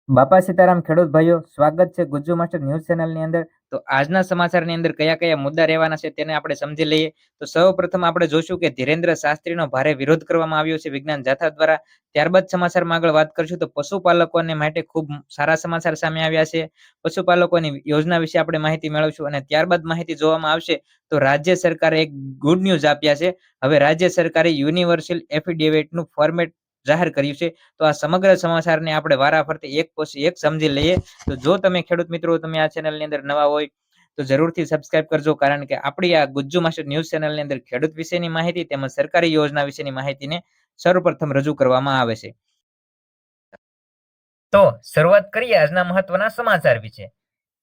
બાપા સીતારામ ખેડૂત ભાઈઓ, સ્વાગત છે ગુજ્જુ માસ્ટર ન્યૂઝ ચેનલની અંદર. તો આજના સમાચારની અંદર કયા કયા મુદ્દા રહેવાના છે તેને આપણે સમજી લઈએ. તો સૌપ્રથમ આપણે જોશું કે ધીરેન્દ્ર શાસ્ત્રીનો ભારે વિરોધ કરવામાં આવ્યો છે વિજ્ઞાન જાથા દ્વારા. ત્યારબાદ સમાચારમાં આગળ વાત કરશું તો પશુપાલકોને માટે ખૂબ સારા સમાચાર સામે આવ્યા છે. પશુપાલકોની યોજના વિશે આપણે માહિતી મેળવશું અને ત્યારબાદ માહિતી જોવામાં આવશે તો રાજ્ય સરકારે એક ગુડ ન્યૂઝ આપ્યા છે. હવે રાજ્ય સરકારે યુનિવર્સલ એફિડેવિટનું ફોર્મેટ જાહેર કર્યું છે. તો આ સમગ્ર સમાચારને આપણે વારાફરતી એક પછી એક સમજી લઈએ. તો જો તમે ખેડૂત મિત્રો તમે આ ચેનલની અંદર નવા હોય તો જરૂરથી સબસ્ક્રાઇબ કરજો, કારણ કે આપણી આ ગુજ્જુ માસ્ટર ન્યૂઝ ચેનલની અંદર ખેડૂત વિશેની માહિતી તેમજ સરકારી યોજના વિશેની માહિતીને સર્વપ્રથમ રજૂ કરવામાં આવે છે. તો શરૂઆત કરીએ આજના મહત્વના સમાચાર વિશે.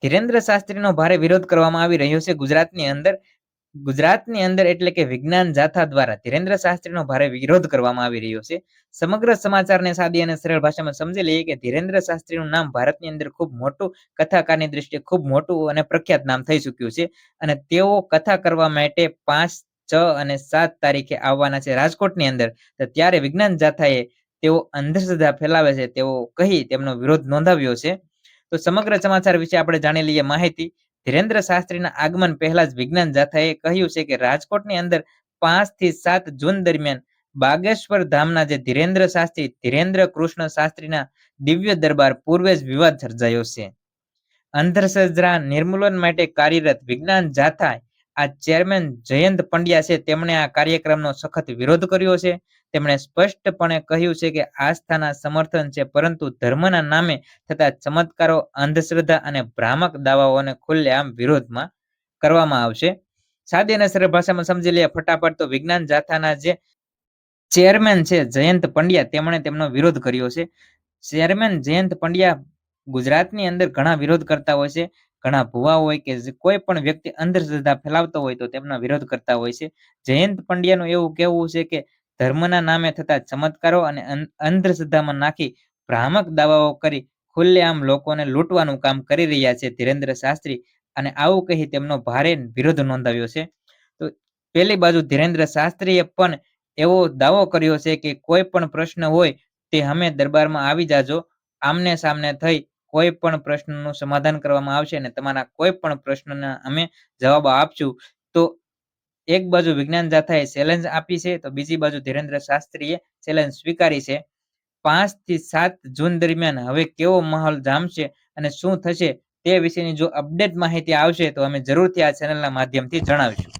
ધીરેન્દ્ર શાસ્ત્રીનો ભારે વિરોધ કરવામાં આવી રહ્યો છે ગુજરાતની અંદર એટલે કે વિજ્ઞાન જાથા દ્વારા ધીરેન્દ્ર શાસ્ત્રીનો ભારે વિરોધ કરવામાં આવી રહ્યો છે. સમગ્ર સમાચારને સાદી અને સરળ ભાષામાં સમજી લઈએ કે ધીરેન્દ્ર શાસ્ત્રીનું નામ ભારતની અંદર ખૂબ મોટું, કથાકારની દ્રષ્ટિએ ખૂબ મોટું અને પ્રખ્યાત નામ થઈ ચૂક્યું છે અને તેઓ કથા કરવા માટે 5, 6 અને 7 તારીખે આવવાના છે રાજકોટની અંદર. તો ત્યારે વિજ્ઞાન જાથાએ તેઓ અંધશ્રદ્ધા ફેલાવે છે તેઓ કહી તેમનો વિરોધ નોંધાવ્યો છે. તો સમગ્ર સમાચાર વિશે આપણે જાણી લઈએ માહિતી. ધીરેન્દ્ર શાસ્ત્રીના આગમન પહેલા જ વિજ્ઞાન જાથાએ કહ્યું છે કે રાજકોટની અંદર 5 થી 7 જૂન દરમિયાન બાગેશ્વર ધામના જે ધીરેન્દ્ર શાસ્ત્રી ધીરેન્દ્ર કૃષ્ણ શાસ્ત્રીના દિવ્ય દરબાર પૂર્વે જ વિવાદ સર્જાયો છે. અંધશ્રદ્ધા નિર્મૂલન માટે કાર્યરત વિજ્ઞાન જાથા આ ચેરમેન જયંત પંડ્યા છે તેમણે આ કાર્યક્રમનો સખત વિરોધ કર્યો છે. તેમણે સ્પષ્ટપણે કહ્યું છે કે આસ્થાના સમર્થન છે, પરંતુ ધર્મના નામે થતા ચમત્કારો, અંધશ્રદ્ધા અને ભ્રામક દાવાઓને ખુલ્લેઆમ વિરોધમાં કરવામાં આવશે. સાદી અને સરળ ભાષામાં સમજી લઈએ ફટાફટ. તો વિજ્ઞાન જાથાના જે ચેરમેન છે જયંત પંડ્યા તેમણે તેમનો વિરોધ કર્યો છે. ચેરમેન જયંત પંડ્યા ગુજરાતની અંદર ઘણા વિરોધ કરતા હોય છે. ઘણા ભુવા હોય કે કોઈ પણ વ્યક્તિ અંધશ્રદ્ધા ફેલાવતો હોય તો તેમનો વિરોધ કરતા હોય છે. જયંત પંડ્યાનું એવું કહેવું છે કે ધર્મના નામે થતા ચમત્કારો અને અંધશ્રદ્ધામાં નાખી ભ્રામક દાવાઓ કરી ખુલ્લેઆમ લોકોને લૂંટવાનું કામ કરી રહ્યા છે ધીરેન્દ્ર શાસ્ત્રી, અને આવું કહી તેમનો ભારે વિરોધ નોંધાવ્યો છે. તો પેલી બાજુ ધીરેન્દ્ર શાસ્ત્રીએ પણ એવો દાવો કર્યો છે કે કોઈ પણ પ્રશ્ન હોય તે અમે દરબારમાં આવી જાજો, આમને સામને થઈ કોઈ પણ પ્રશ્નનું સમાધાન કરવામાં આવશે અને તમારા કોઈ પણ પ્રશ્નના અમે જવાબ આપશું. તો એક બાજુ વિજ્ઞાન જાથાએ ચેલેન્જ આપી છે તો બીજી બાજુ ધીરેન્દ્ર શાસ્ત્રીએ ચેલેન્જ સ્વીકારી છે. 5 થી 7 જૂન દરમિયાન હવે કેવો માહોલ જામશે અને શું થશે તે વિશેની જો અપડેટ માહિતી આવશે તો અમે જરૂરથી આ ચેનલના માધ્યમથી જણાવીશું.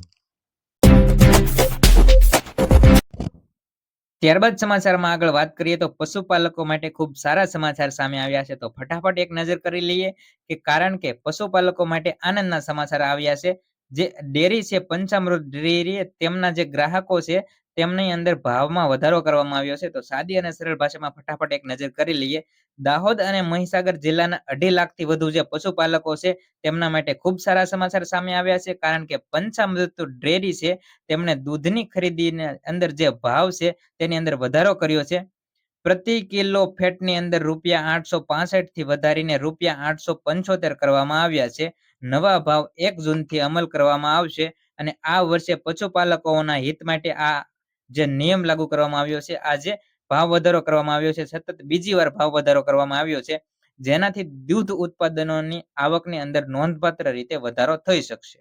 ત્યારબાદ સમાચારમાં આગળ વાત કરીએ તો પશુપાલકો માટે ખૂબ સારા સમાચાર સામે આવ્યા છે. તો ફટાફટ એક નજર કરી લઈએ કે કારણ કે પશુપાલકો માટે આનંદના સમાચાર આવ્યા છે. જે ડેરી છે પંચામૃત ડેરી, તેમના જે ગ્રાહકો છે તેમની અંદર ભાવમાં વધારો કરવામાં આવ્યો છે. તો સાદી અને સરળ ભાષામાં ફટાફટ એક નજર કરી લઈએ. દાહોદ અને મહીસાગર જિલ્લાના 2.5 લાખથી વધુ જે પશુપાલકો છે તેમના માટે ખૂબ સારા સમાચાર સામે આવ્યા છે, કારણ કે પંચામૃત ડેરી છે તેમણે દૂધની ખરીદીની અંદર જે ભાવ છે તેની અંદર વધારો કર્યો છે. પ્રતિ કિલો ફેટની અંદર ₹865 થી વધારીને ₹875 કરવામાં આવ્યા છે. નવા ભાવ 1 જૂનથી અમલ કરવામાં આવશે અને આ વર્ષે પશુપાલકોના હિત માટે આ જે નિયમ લાગુ કરવામાં આવ્યો છે, આ જે ભાવ વધારો કરવામાં આવ્યો છે, સતત બીજી વાર ભાવ વધારો કરવામાં આવ્યો છે, જેનાથી દૂધ ઉત્પાદનોની આવકની અંદર નોંધપાત્ર રીતે વધારો થઈ શકશે.